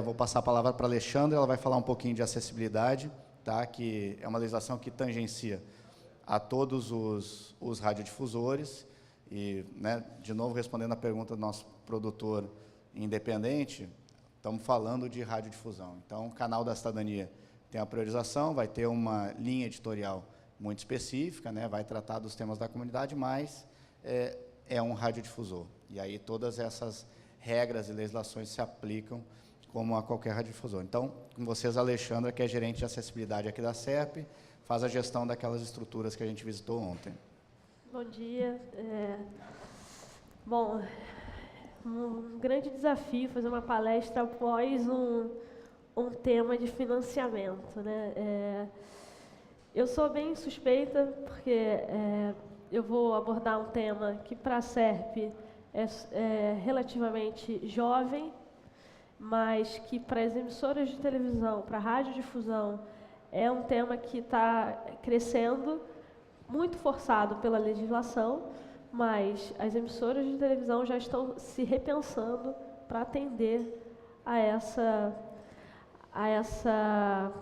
Vou passar a palavra para a Alexandra, ela vai falar um pouquinho de acessibilidade, tá? Que é uma legislação que tangencia a todos os radiodifusores. E, né, de novo, respondendo a pergunta do nosso produtor independente, estamos falando de radiodifusão. Então, o Canal da Cidadania tem a priorização, vai ter uma linha editorial muito específica, né, vai tratar dos temas da comunidade, mas é um radiodifusor. E aí todas essas regras e legislações se aplicam como a qualquer radiodifusor. Então, com vocês, a Alexandra, que é gerente de acessibilidade aqui da SERP, faz a gestão daquelas estruturas que a gente visitou ontem. Bom dia. Bom, um grande desafio fazer uma palestra após um tema de financiamento, né? Eu sou bem suspeita, porque eu vou abordar um tema que, para a SERP, é relativamente jovem, mas que, para as emissoras de televisão, para a radiodifusão, é um tema que está crescendo, muito forçado pela legislação, mas as emissoras de televisão já estão se repensando para atender a essa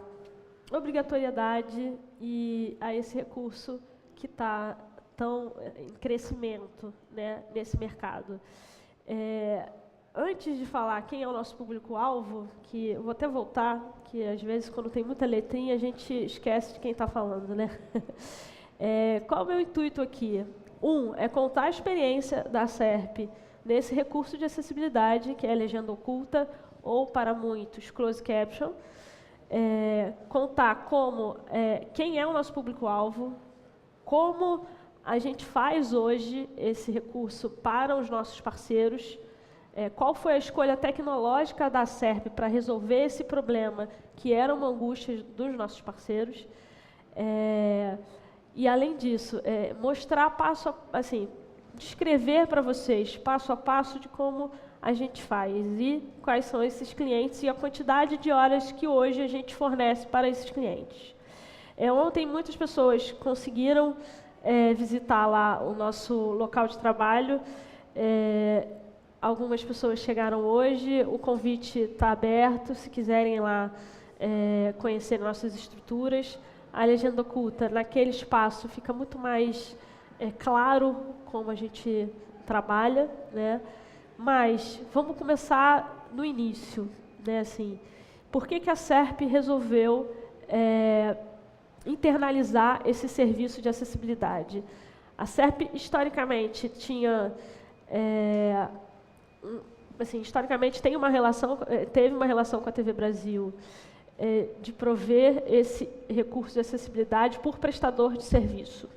obrigatoriedade e a esse recurso que está tão em crescimento, né, nesse mercado. Antes de falar quem é o nosso público-alvo, que eu vou até voltar, que às vezes quando tem muita letrinha a gente esquece de quem está falando, né? Qual é o meu intuito aqui? É contar a experiência da SERP nesse recurso de acessibilidade, que é a legenda oculta, ou para muitos, closed caption. Contar quem é o nosso público-alvo, como a gente faz hoje esse recurso para os nossos parceiros, qual foi a escolha tecnológica da SERP para resolver esse problema, que era uma angústia dos nossos parceiros. E, além disso, mostrar descrever para vocês, passo a passo, de como a gente faz e quais são esses clientes e a quantidade de horas que hoje a gente fornece para esses clientes. Ontem, muitas pessoas conseguiram visitar lá o nosso local de trabalho. Algumas pessoas chegaram hoje, o convite está aberto, se quiserem lá conhecer nossas estruturas. A legenda oculta, naquele espaço, fica muito mais claro como a gente trabalha, né? Mas vamos começar no início, né? Assim, por que a SERP resolveu internalizar esse serviço de acessibilidade? A SERP, historicamente, tinha... historicamente, teve uma relação com a TV Brasil, de prover esse recurso de acessibilidade por prestador de serviço.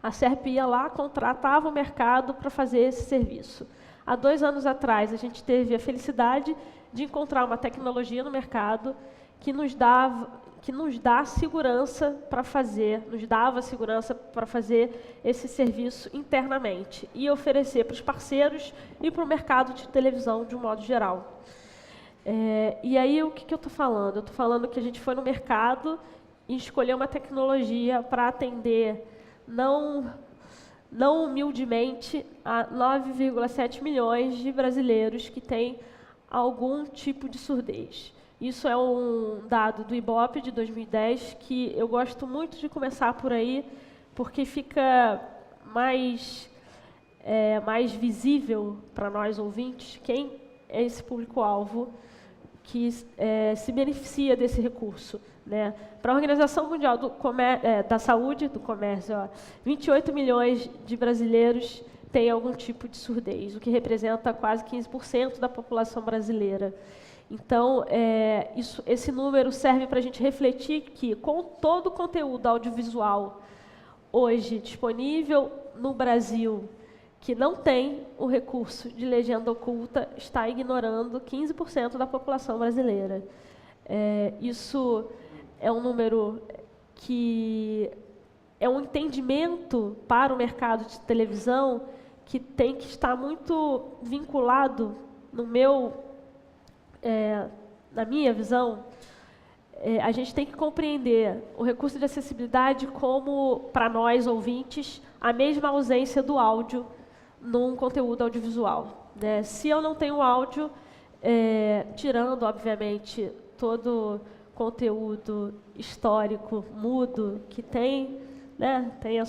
A SERP ia lá, contratava o mercado para fazer esse serviço. Há 2 anos atrás, a gente teve a felicidade de encontrar uma tecnologia no mercado que nos dá segurança para fazer, nos dava segurança para fazer esse serviço internamente e oferecer para os parceiros e para o mercado de televisão de um modo geral. E aí, o que eu estou falando? Eu estou falando que a gente foi no mercado e escolheu uma tecnologia para atender, não humildemente, a 9,7 milhões de brasileiros que têm algum tipo de surdez. Isso é um dado do IBOP de 2010, que eu gosto muito de começar por aí, porque fica mais visível para nós ouvintes quem é esse público-alvo que se beneficia desse recurso, né? Para a Organização Mundial da Saúde, do Comércio, 28 milhões de brasileiros têm algum tipo de surdez, o que representa quase 15% da população brasileira. Então, esse número serve para a gente refletir que, com todo o conteúdo audiovisual hoje disponível no Brasil, que não tem o recurso de legenda oculta, está ignorando 15% da população brasileira. Isso é um número que é um entendimento para o mercado de televisão que tem que estar muito vinculado, na minha visão, a gente tem que compreender o recurso de acessibilidade como, para nós ouvintes, a mesma ausência do áudio num conteúdo audiovisual, né? Se eu não tenho áudio, tirando, obviamente, todo conteúdo histórico, mudo, que tem, né, tem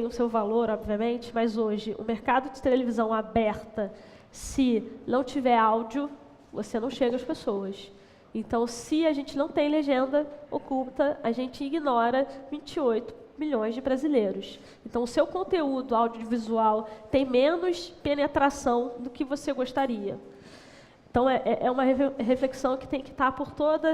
o seu valor, obviamente, mas hoje o mercado de televisão aberta, se não tiver áudio, você não chega às pessoas. Então, se a gente não tem legenda oculta, a gente ignora 28 milhões de brasileiros. Então, o seu conteúdo audiovisual tem menos penetração do que você gostaria. Então, é uma reflexão que tem que estar por todo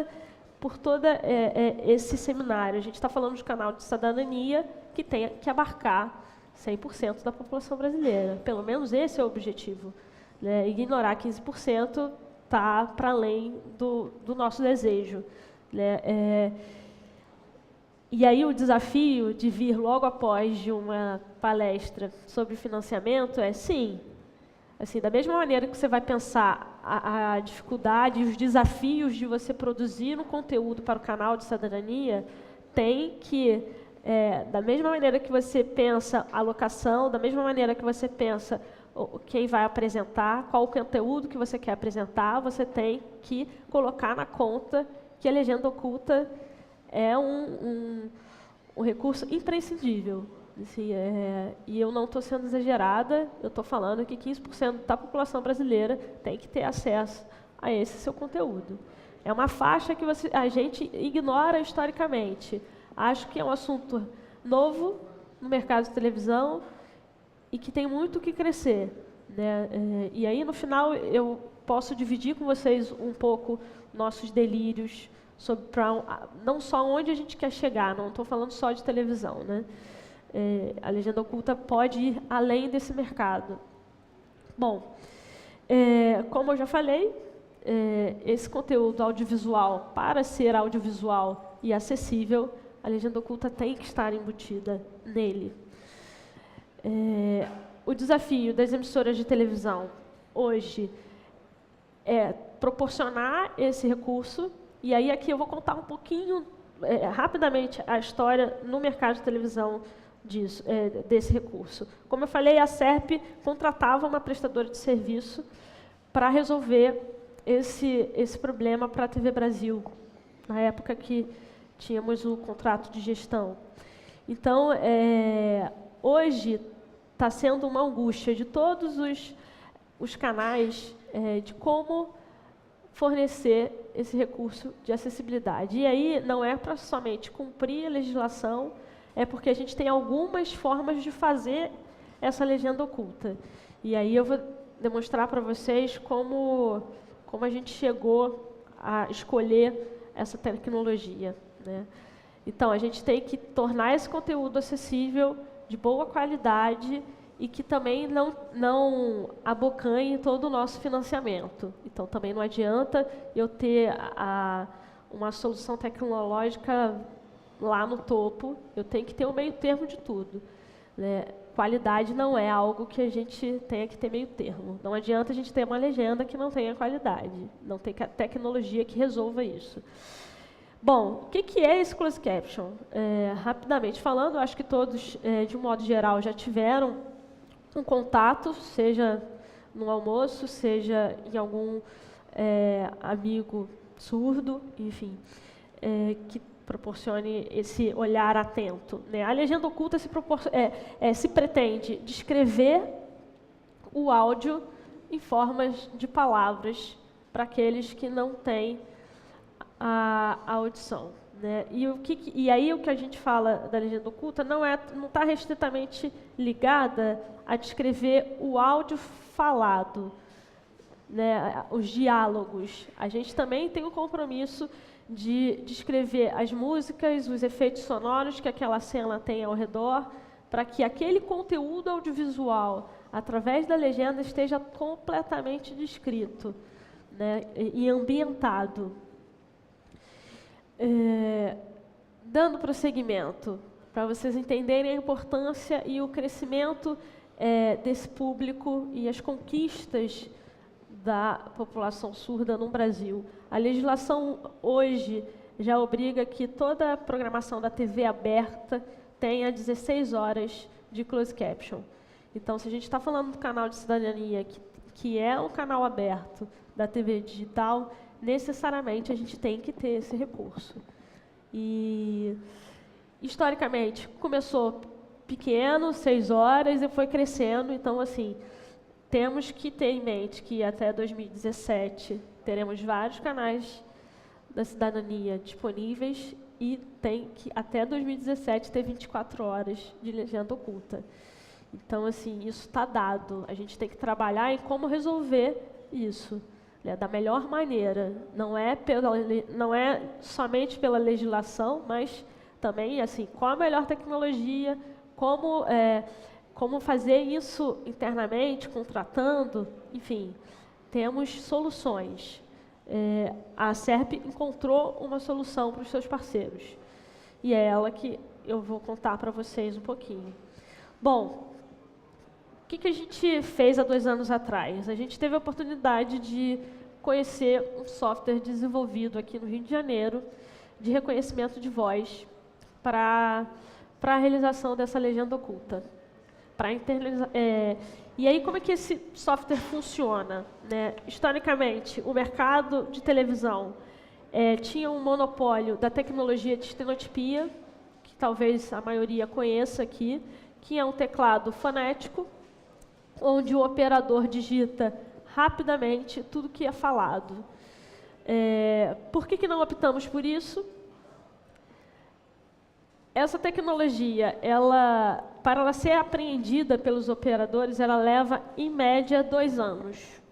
esse seminário. A gente está falando de canal de cidadania que tem que abarcar 100% da população brasileira. Pelo menos esse é o objetivo. Né? Ignorar 15% está para além do nosso desejo. Né? E aí o desafio de vir logo após de uma palestra sobre financiamento é, sim, assim, da mesma maneira que você vai pensar a dificuldade e os desafios de você produzir um conteúdo para o canal de cidadania, tem que, da mesma maneira que você pensa a locação, da mesma maneira que você pensa quem vai apresentar, qual o conteúdo que você quer apresentar, você tem que colocar na conta que a legenda oculta é um recurso imprescindível. Assim, e eu não estou sendo exagerada, eu estou falando que 15% da população brasileira tem que ter acesso a esse seu conteúdo. É uma faixa que a gente ignora historicamente. Acho que é um assunto novo no mercado de televisão e que tem muito o que crescer. Né? E aí, no final, eu posso dividir com vocês um pouco nossos delírios sobre não só onde a gente quer chegar, não estou falando só de televisão, né? A legenda oculta pode ir além desse mercado. Bom, como eu já falei, esse conteúdo audiovisual, para ser audiovisual e acessível, a legenda oculta tem que estar embutida nele. O desafio das emissoras de televisão hoje é proporcionar esse recurso, e aí aqui eu vou contar um pouquinho, rapidamente, a história no mercado de televisão desse recurso. Como eu falei, a SERP contratava uma prestadora de serviço para resolver esse problema para a TV Brasil, na época que tínhamos o contrato de gestão. Então, hoje está sendo uma angústia de todos os canais de como fornecer esse recurso de acessibilidade. E aí não é para somente cumprir a legislação, é porque a gente tem algumas formas de fazer essa legenda oculta. E aí eu vou demonstrar para vocês como a gente chegou a escolher essa tecnologia. Né? Então, a gente tem que tornar esse conteúdo acessível, de boa qualidade e que também não abocanhe todo o nosso financiamento. Então, também não adianta eu ter uma solução tecnológica lá no topo, eu tenho que ter o meio termo de tudo. Né? Qualidade não é algo que a gente tenha que ter meio termo. Não adianta a gente ter uma legenda que não tenha qualidade, não tem tecnologia que resolva isso. Bom, o que é esse closed caption? Rapidamente falando, acho que todos, de um modo geral, já tiveram um contato, seja no almoço, seja em algum amigo surdo, enfim, que proporcione esse olhar atento. Né? A legenda oculta se pretende descrever o áudio em formas de palavras para aqueles que não têm a audição. Né? E aí o que a gente fala da legenda oculta não está restritamente ligada a descrever o áudio falado, né? Os diálogos. A gente também tem o compromisso de descrever as músicas, os efeitos sonoros que aquela cena tem ao redor, para que aquele conteúdo audiovisual, através da legenda, esteja completamente descrito, né, e ambientado. Dando prosseguimento, para vocês entenderem a importância e o crescimento desse público e as conquistas da população surda no Brasil. A legislação hoje já obriga que toda a programação da TV aberta tenha 16 horas de closed caption. Então, se a gente está falando do canal de cidadania, que é um canal aberto, da TV digital, necessariamente a gente tem que ter esse recurso. E, historicamente, começou pequeno, 6 horas, e foi crescendo. Então, assim, temos que ter em mente que até 2017 teremos vários canais da cidadania disponíveis e tem que, até 2017, ter 24 horas de legenda oculta. Então, assim, isso está dado. A gente tem que trabalhar em como resolver isso, né, da melhor maneira. Não é somente pela legislação, mas também, assim, qual a melhor tecnologia, como fazer isso internamente, contratando, enfim, temos soluções. A SERP encontrou uma solução para os seus parceiros. E é ela que eu vou contar para vocês um pouquinho. Bom, o que a gente fez há 2 anos atrás? A gente teve a oportunidade de conhecer um software desenvolvido aqui no Rio de Janeiro de reconhecimento de voz para a realização dessa legenda oculta. E aí, como é que esse software funciona, né? Historicamente, o mercado de televisão tinha um monopólio da tecnologia de estenotipia, que talvez a maioria conheça aqui, que é um teclado fonético, onde o operador digita rapidamente tudo que é falado. Por que não optamos por isso? Essa tecnologia, para ela ser apreendida pelos operadores, ela leva, em média, 2 anos.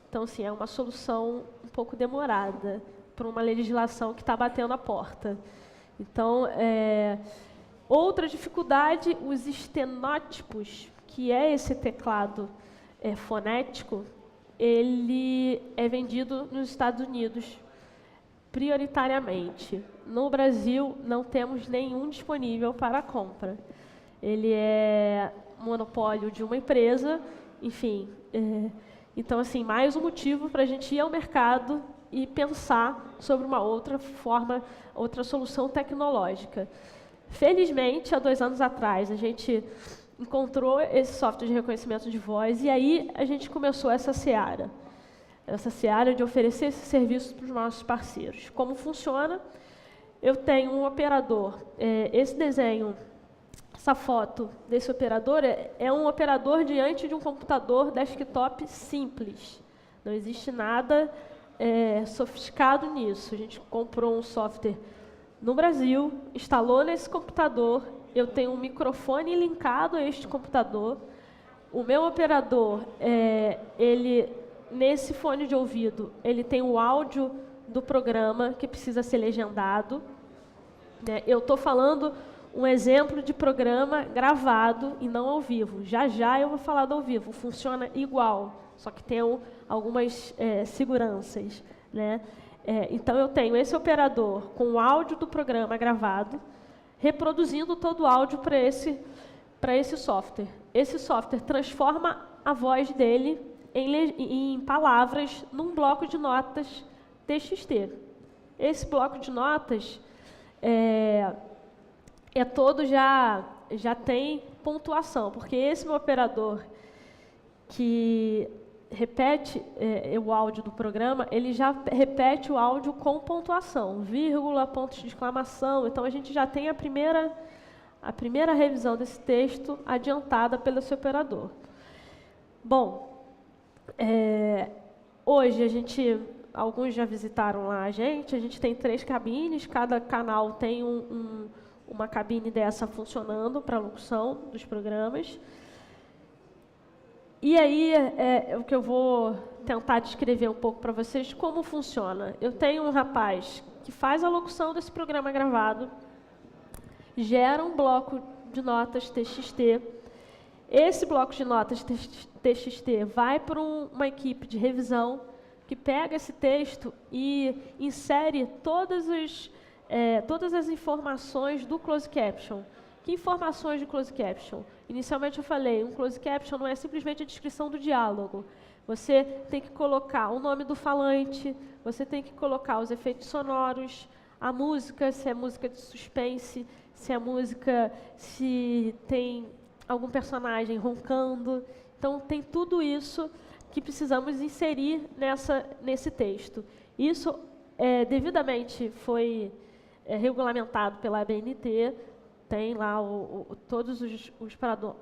Então, assim, é uma solução um pouco demorada para uma legislação que está batendo a porta. Então, outra dificuldade, os estenótipos, que é esse teclado fonético, ele é vendido nos Estados Unidos, prioritariamente. No Brasil, não temos nenhum disponível para compra. Ele é monopólio de uma empresa, enfim. Então, assim, mais um motivo para a gente ir ao mercado e pensar sobre uma outra forma, outra solução tecnológica. Felizmente, há 2 anos atrás, a gente encontrou esse software de reconhecimento de voz e aí a gente começou essa seara de oferecer esse serviço para os nossos parceiros. Como funciona? Eu tenho um operador. Esse desenho, essa foto desse operador é um operador diante de um computador desktop simples. Não existe nada sofisticado nisso. A gente comprou um software no Brasil, instalou nesse computador, eu tenho um microfone linkado a este computador. O meu operador, nesse fone de ouvido, ele tem o áudio do programa que precisa ser legendado. Eu estou falando um exemplo de programa gravado e não ao vivo. Já eu vou falar do ao vivo. Funciona igual, só que tem algumas seguranças, né? Então, eu tenho esse operador com o áudio do programa gravado, reproduzindo todo o áudio para esse software. Esse software transforma a voz dele em palavras num bloco de notas TXT. Esse bloco de notas todo já tem pontuação, porque esse meu operador que repete o áudio do programa, ele já repete o áudio com pontuação, vírgula, pontos de exclamação. Então, a gente já tem a primeira revisão desse texto adiantada pelo seu operador. Bom, hoje alguns já visitaram lá a gente tem 3 cabines, cada canal tem uma cabine dessa funcionando para a locução dos programas. E aí, o que eu vou tentar descrever um pouco para vocês como funciona. Eu tenho um rapaz que faz a locução desse programa gravado, gera um bloco de notas TXT. Esse bloco de notas TXT vai para uma equipe de revisão que pega esse texto e insere todas as informações do closed caption. Que informações de closed caption? Inicialmente eu falei, um closed caption não é simplesmente a descrição do diálogo. Você tem que colocar o nome do falante, você tem que colocar os efeitos sonoros, a música, se é música de suspense, se tem algum personagem roncando. Então, tem tudo isso que precisamos inserir nesse texto. Isso devidamente foi regulamentado pela ABNT, tem lá todos os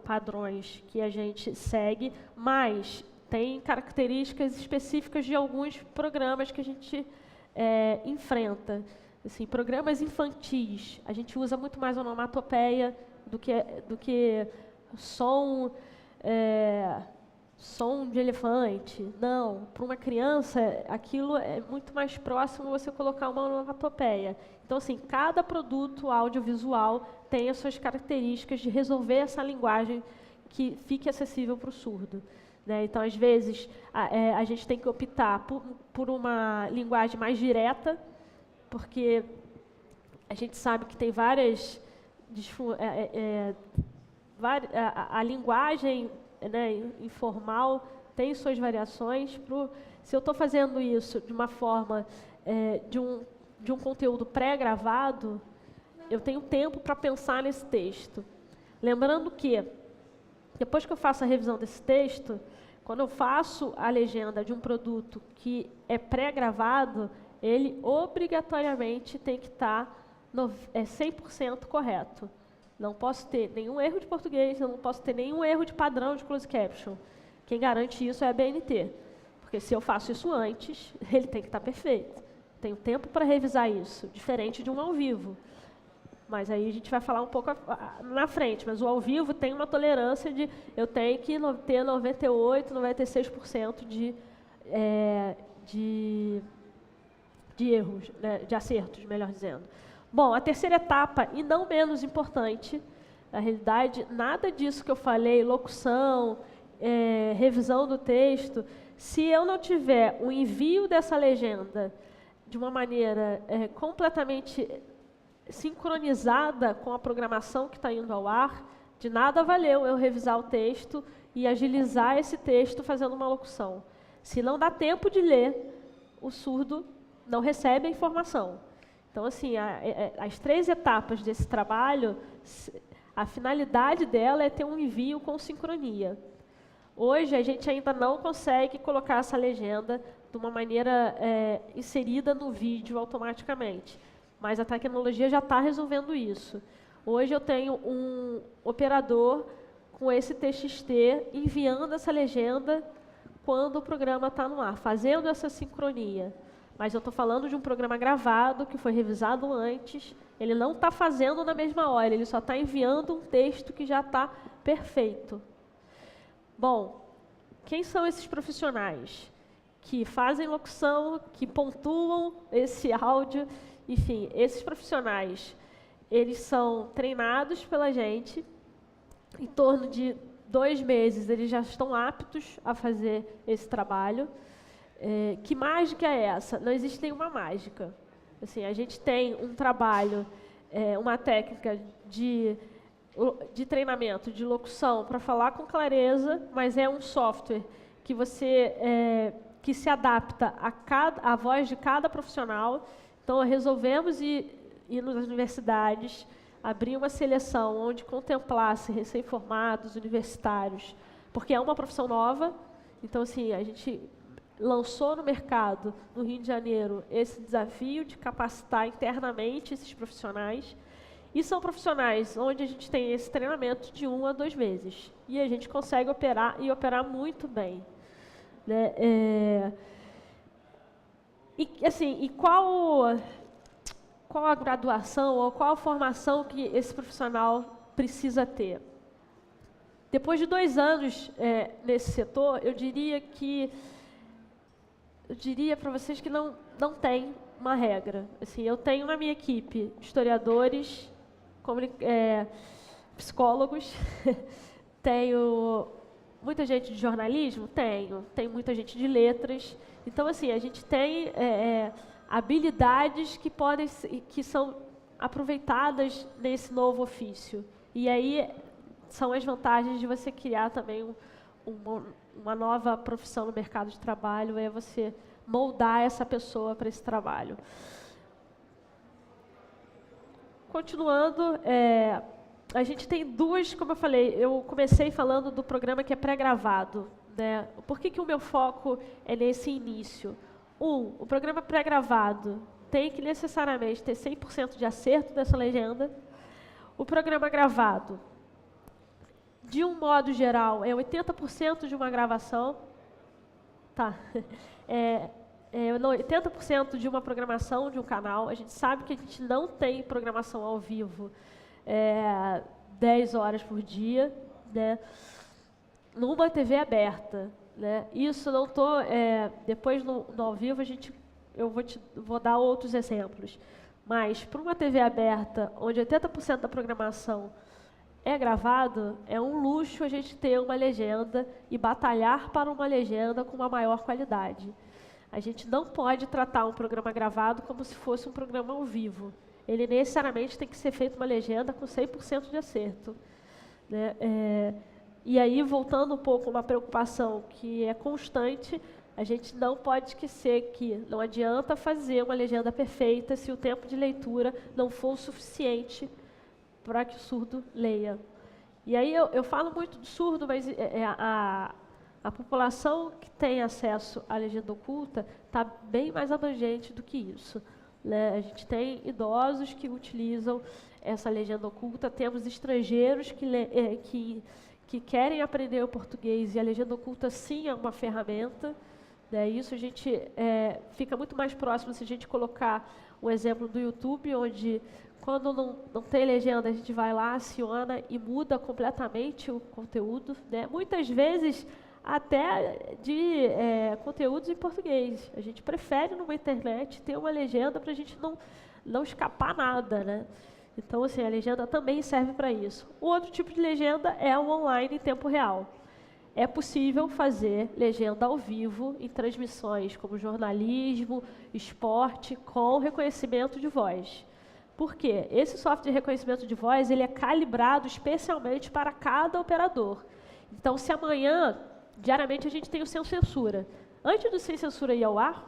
padrões que a gente segue, mas tem características específicas de alguns programas que a gente enfrenta. Assim, programas infantis, a gente usa muito mais onomatopeia do que som de elefante. Não, para uma criança, aquilo é muito mais próximo você colocar uma onomatopeia. Então, assim, cada produto audiovisual tem as suas características de resolver essa linguagem que fique acessível para o surdo. Né? Então, às vezes, a gente tem que optar por uma linguagem mais direta, porque a gente sabe que tem várias... a linguagem, né, informal tem suas variações. Se eu estou fazendo isso de uma forma de um conteúdo pré-gravado, eu tenho tempo para pensar nesse texto. Lembrando que, depois que eu faço a revisão desse texto, quando eu faço a legenda de um produto que é pré-gravado, ele obrigatoriamente tem que estar 100% correto. Não posso ter nenhum erro de português, eu não posso ter nenhum erro de padrão de closed caption. Quem garante isso é a ABNT. Porque se eu faço isso antes, ele tem que estar perfeito. Tenho tempo para revisar isso, diferente de um ao vivo. Mas aí a gente vai falar um pouco na frente. Mas o ao vivo tem uma tolerância de... Eu tenho que ter 98%, 96% de erros, né, de acertos, melhor dizendo. Bom, a terceira etapa, e não menos importante, na realidade, nada disso que eu falei, locução, revisão do texto, se eu não tiver o envio dessa legenda de uma maneira completamente sincronizada com a programação que está indo ao ar, de nada valeu eu revisar o texto e agilizar esse texto fazendo uma locução. Se não dá tempo de ler, o surdo não recebe a informação. Então, assim, as 3 etapas desse trabalho, a finalidade dela é ter um envio com sincronia. Hoje, a gente ainda não consegue colocar essa legenda de uma maneira inserida no vídeo automaticamente. Mas a tecnologia já está resolvendo isso. Hoje eu tenho um operador com esse TXT enviando essa legenda quando o programa está no ar, fazendo essa sincronia. Mas eu estou falando de um programa gravado, que foi revisado antes, ele não está fazendo na mesma hora, ele só está enviando um texto que já está perfeito. Bom, quem são esses profissionais que fazem locução, que pontuam esse áudio? Enfim, esses profissionais, eles são treinados pela gente, em torno de 2 meses eles já estão aptos a fazer esse trabalho. Que mágica é essa? Não existe nenhuma mágica. Assim, a gente tem um trabalho, uma técnica de treinamento, de locução, para falar com clareza, mas é um software que que se adapta à voz de cada profissional. Então, resolvemos ir nas universidades, abrir uma seleção onde contemplasse recém-formados, universitários, porque é uma profissão nova. Então, assim, a gente lançou no mercado, no Rio de Janeiro, esse desafio de capacitar internamente esses profissionais. E são profissionais onde a gente tem esse treinamento de 1 a 2 meses. E a gente consegue operar, e operar muito bem. Né? E qual a graduação ou qual a formação que esse profissional precisa ter? Depois de 2 anos nesse setor, eu diria para vocês que não tem uma regra. Assim, eu tenho na minha equipe historiadores, psicólogos, tenho muita gente de jornalismo? Tenho muita gente de letras. Então, assim, a gente tem habilidades que são aproveitadas nesse novo ofício. E aí são as vantagens de você criar também uma nova profissão no mercado de trabalho, é você moldar essa pessoa para esse trabalho. Continuando, a gente tem 2, como eu falei, eu comecei falando do programa que é pré-gravado, né? Por que o meu foco é nesse início? O programa pré-gravado tem que necessariamente ter 100% de acerto dessa legenda. O programa gravado, de um modo geral, é 80% de uma gravação. Tá. 80% de uma programação de um canal. A gente sabe que a gente não tem programação ao vivo 10 horas por dia, né? Numa TV aberta, né? Isso não estou... depois, no ao vivo, eu vou dar outros exemplos. Mas, para uma TV aberta, onde 80% da programação é gravado, é um luxo a gente ter uma legenda e batalhar para uma legenda com uma maior qualidade. A gente não pode tratar um programa gravado como se fosse um programa ao vivo. Ele necessariamente tem que ser feito uma legenda com 100% de acerto, né? E aí, voltando um pouco a uma preocupação que é constante, a gente não pode esquecer que não adianta fazer uma legenda perfeita se o tempo de leitura não for o suficiente para que o surdo leia. E aí eu falo muito do surdo, mas a população que tem acesso à legenda oculta está bem mais abrangente do que isso, né? A gente tem idosos que utilizam essa legenda oculta, temos estrangeiros que querem aprender o português, e a legenda oculta sim é uma ferramenta, né? Isso a gente fica muito mais próximo se a gente colocar o exemplo do YouTube, onde quando não tem legenda, a gente vai lá, aciona e muda completamente o conteúdo, né? Muitas vezes até de conteúdos em português. A gente prefere numa internet ter uma legenda para a gente não escapar nada, né? Então, assim, a legenda também serve para isso. O outro tipo de legenda é o online em tempo real. É possível fazer legenda ao vivo em transmissões como jornalismo, esporte, com reconhecimento de voz. Por quê? Esse software de reconhecimento de voz, ele é calibrado especialmente para cada operador. Então, se amanhã, diariamente, a gente tem o Sem Censura. Antes do Sem Censura ir ao ar,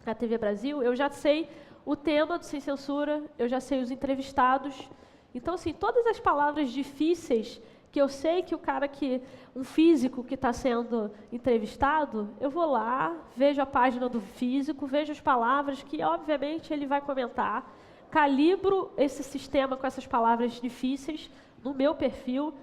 na TV Brasil, eu já sei o tema do Sem Censura, eu já sei os entrevistados. Então, assim, todas as palavras difíceis que eu sei que um físico que está sendo entrevistado, eu vou lá, vejo a página do físico, vejo as palavras que, obviamente, ele vai comentar, calibro esse sistema com essas palavras difíceis no meu perfil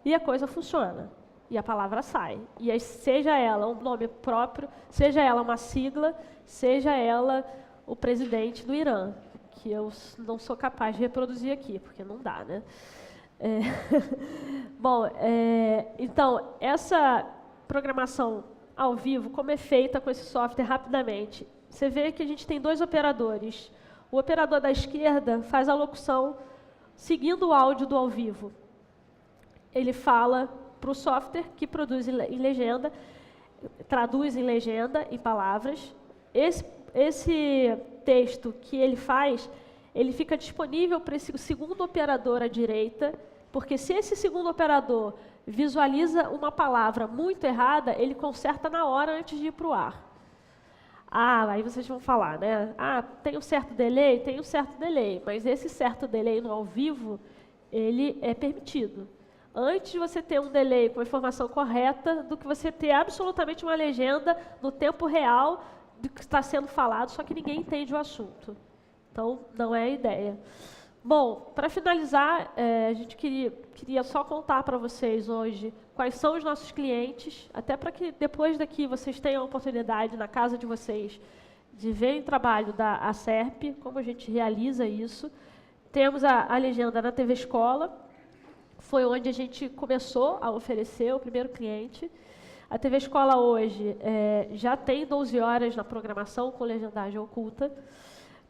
e a coisa funciona. E a palavra sai. E aí, seja ela um nome próprio, seja ela uma sigla, seja ela o presidente do Irã, que eu não sou capaz de reproduzir aqui, porque não dá, né? Bom, então, essa programação ao vivo, como é feita com esse software rapidamente? Você vê que a gente tem 2 operadores. O operador da esquerda faz a locução seguindo o áudio do ao vivo. Ele fala para o software que produz em legenda, traduz em legenda, em palavras. Esse texto que ele faz, ele fica disponível para esse segundo operador à direita, porque se esse segundo operador visualiza uma palavra muito errada, ele conserta na hora antes de ir para o ar. Aí vocês vão falar, né? Tem um certo delay? Tem um certo delay, mas esse certo delay no ao vivo, ele é permitido. Antes de você ter um delay com a informação correta, do que você ter absolutamente uma legenda no tempo real do que está sendo falado, só que ninguém entende o assunto. Então, não é a ideia. Bom, para finalizar, a gente queria só contar para vocês hoje quais são os nossos clientes, até para que depois daqui vocês tenham a oportunidade, na casa de vocês, de ver o trabalho da ACERP, como a gente realiza isso. Temos a legenda na TV Escola, foi onde a gente começou a oferecer o primeiro cliente. A TV Escola hoje já tem 12 horas na programação com legendagem oculta.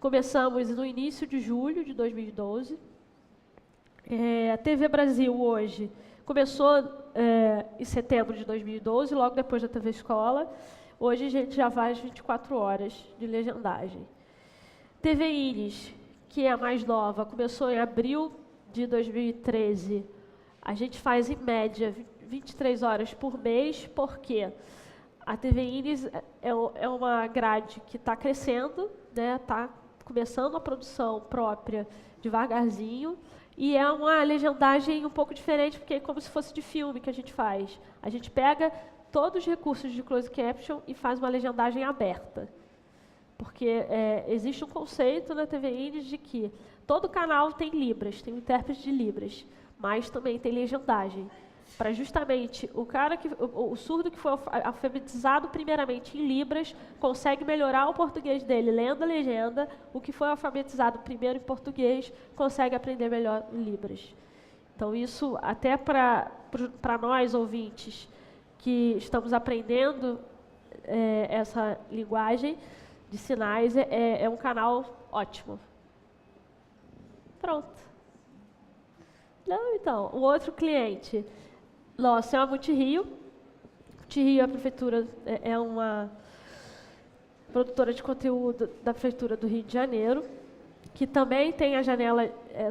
Começamos no início de julho de 2012. A TV Brasil hoje começou em setembro de 2012, logo depois da TV Escola. Hoje a gente já faz 24 horas de legendagem. TV Iris, que é a mais nova, começou em abril de 2013. A gente faz, em média, 23 horas por mês, porque a TV Iris é uma grade que está crescendo, né? Está começando a produção própria devagarzinho, e é uma legendagem um pouco diferente, porque é como se fosse de filme que a gente faz. A gente pega todos os recursos de closed caption e faz uma legendagem aberta. Porque existe um conceito na TV Indies de que todo canal tem Libras, tem um intérprete de Libras, mas também tem legendagem. Para justamente o surdo que foi alfabetizado primeiramente em Libras consegue melhorar o português dele lendo a legenda, o que foi alfabetizado primeiro em português consegue aprender melhor em Libras. Então isso até para nós ouvintes que estamos aprendendo essa linguagem de sinais é um canal ótimo. Pronto. Não, então, o outro cliente nosso é a Multirio. Multirio, a prefeitura, é uma produtora de conteúdo da prefeitura do Rio de Janeiro, que também tem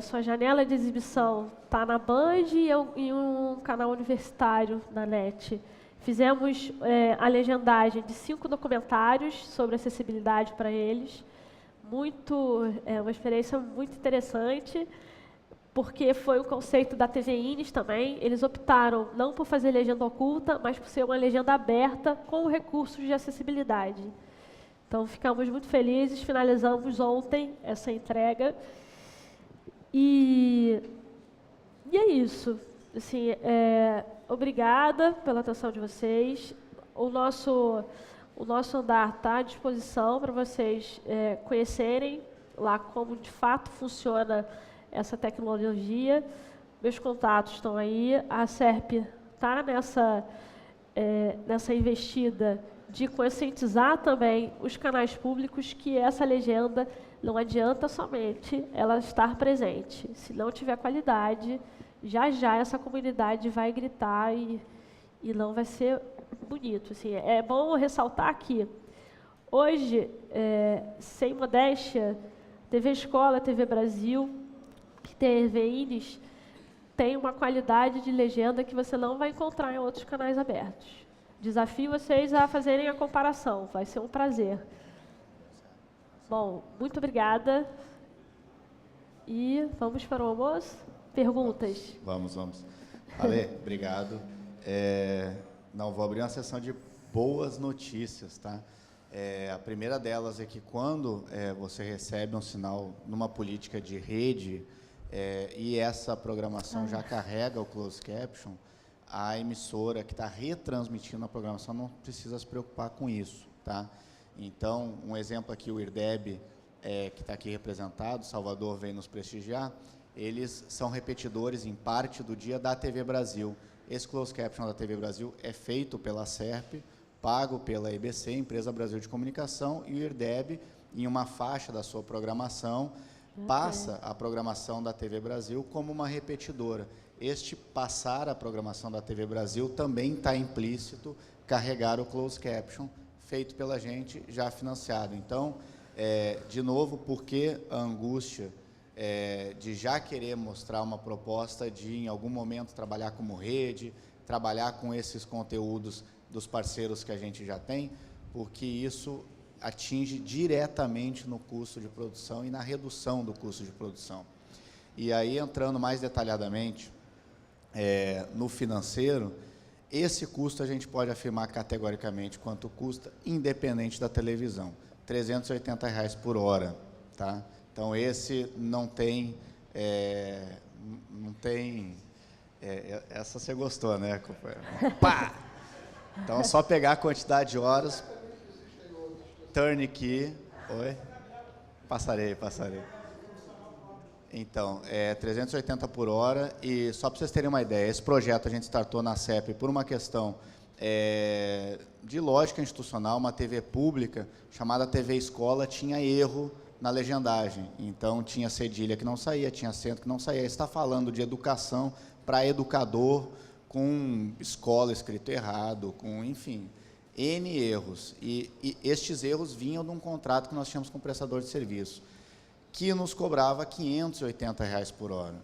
sua janela de exibição está na Band e um canal universitário na NET. Fizemos a legendagem de 5 documentários sobre acessibilidade para eles. Uma experiência muito interessante, porque foi o conceito da TV Indies também. Eles optaram não por fazer legenda oculta, mas por ser uma legenda aberta com recursos de acessibilidade. Então, ficamos muito felizes, finalizamos ontem essa entrega. E é isso. Assim, obrigada pela atenção de vocês. O nosso andar está à disposição para vocês conhecerem lá como de fato funciona essa tecnologia. Meus contatos estão aí. A SERP está nessa investida de conscientizar também os canais públicos que essa legenda não adianta somente ela estar presente. Se não tiver qualidade, já essa comunidade vai gritar e não vai ser bonito. Assim, é bom ressaltar que hoje, sem modéstia, TV Escola, TV Brasil, TV Indies, tem uma qualidade de legenda que você não vai encontrar em outros canais abertos. Desafio vocês a fazerem a comparação, vai ser um prazer. Bom, muito obrigada. E vamos para o almoço? Perguntas? Vamos. Ale, obrigado. Vou abrir uma sessão de boas notícias, tá? A primeira delas é que quando você recebe um sinal numa política de rede e essa programação já carrega o closed caption, a emissora que está retransmitindo a programação não precisa se preocupar com isso, tá? Então, um exemplo aqui, o IRDEB, que está aqui representado, Salvador vem nos prestigiar, eles são repetidores em parte do dia da TV Brasil. Esse closed caption da TV Brasil é feito pela SERP, pago pela EBC, Empresa Brasil de Comunicação, e o IRDEB, em uma faixa da sua programação, passa a programação da TV Brasil como uma repetidora. Este passar a programação da TV Brasil também está implícito carregar o closed caption feito pela gente, já financiado. Então, de novo, por que a angústia de já querer mostrar uma proposta de, em algum momento, trabalhar como rede, trabalhar com esses conteúdos dos parceiros que a gente já tem, porque isso atinge diretamente no custo de produção e na redução do custo de produção. E aí, entrando mais detalhadamente no financeiro, esse custo a gente pode afirmar categoricamente quanto custa, independente da televisão, R$ 380 por hora, tá? Então, esse não tem... essa você gostou, né, companheiro? Pá! Então, é só pegar a quantidade de horas, turnkey... Oi? Passarei. Então, 380 por hora, e só para vocês terem uma ideia, esse projeto a gente startou na CEP por uma questão de lógica institucional. Uma TV pública, chamada TV Escola, tinha erro na legendagem. Então, tinha cedilha que não saía, tinha acento que não saía. Você está falando de educação para educador, com escola escrito errado, com, enfim, N erros. E estes erros vinham de um contrato que nós tínhamos com o prestador de serviço, que nos cobrava R$ 580 por hora,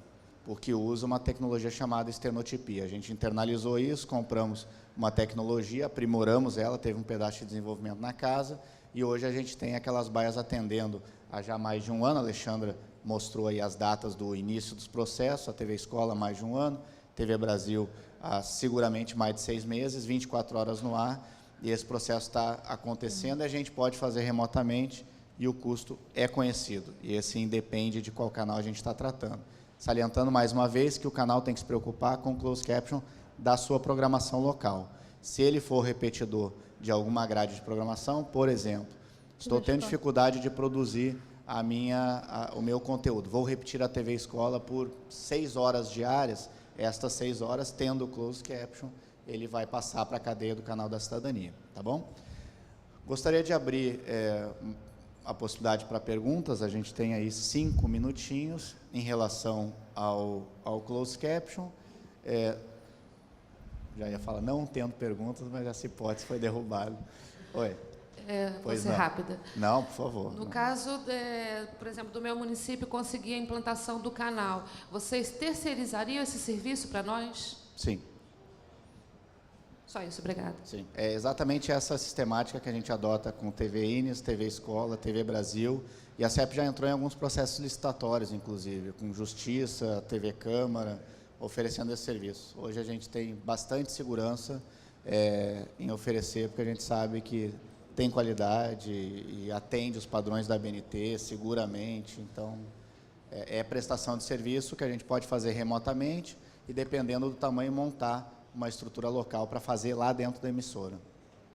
porque usa uma tecnologia chamada estenotipia. A gente internalizou isso, compramos uma tecnologia, aprimoramos ela, teve um pedaço de desenvolvimento na casa, e hoje a gente tem aquelas baias atendendo há já mais de um ano. A Alexandra mostrou aí as datas do início dos processos, a TV Escola mais de um ano, TV Brasil há seguramente mais de 6 meses, 24 horas no ar, e esse processo está acontecendo, e a gente pode fazer remotamente, e o custo é conhecido, e esse independe de qual canal a gente está tratando. Salientando mais uma vez que o canal tem que se preocupar com o closed caption da sua programação local. Se ele for repetidor de alguma grade de programação, por exemplo, estou tendo dificuldade de produzir o meu conteúdo, vou repetir a TV Escola por 6 horas diárias, estas 6 horas, tendo o closed caption, ele vai passar para a cadeia do canal da cidadania, tá bom? Gostaria de abrir a possibilidade para perguntas, a gente tem aí 5 minutinhos em relação ao closed caption. Já ia falar, não tendo perguntas, mas essa hipótese foi derrubada. Oi. Vou ser rápida. Não, por favor. No caso, por exemplo, do meu município, conseguir a implantação do canal, vocês terceirizariam esse serviço para nós? Sim. Só isso, obrigada. Sim, é exatamente essa sistemática que a gente adota com TV Ines, TV Escola, TV Brasil, e a CEP já entrou em alguns processos licitatórios, inclusive, com Justiça, TV Câmara, oferecendo esse serviço. Hoje a gente tem bastante segurança em oferecer, porque a gente sabe que tem qualidade e atende os padrões da ABNT seguramente, então é prestação de serviço que a gente pode fazer remotamente e, dependendo do tamanho, montar uma estrutura local para fazer lá dentro da emissora.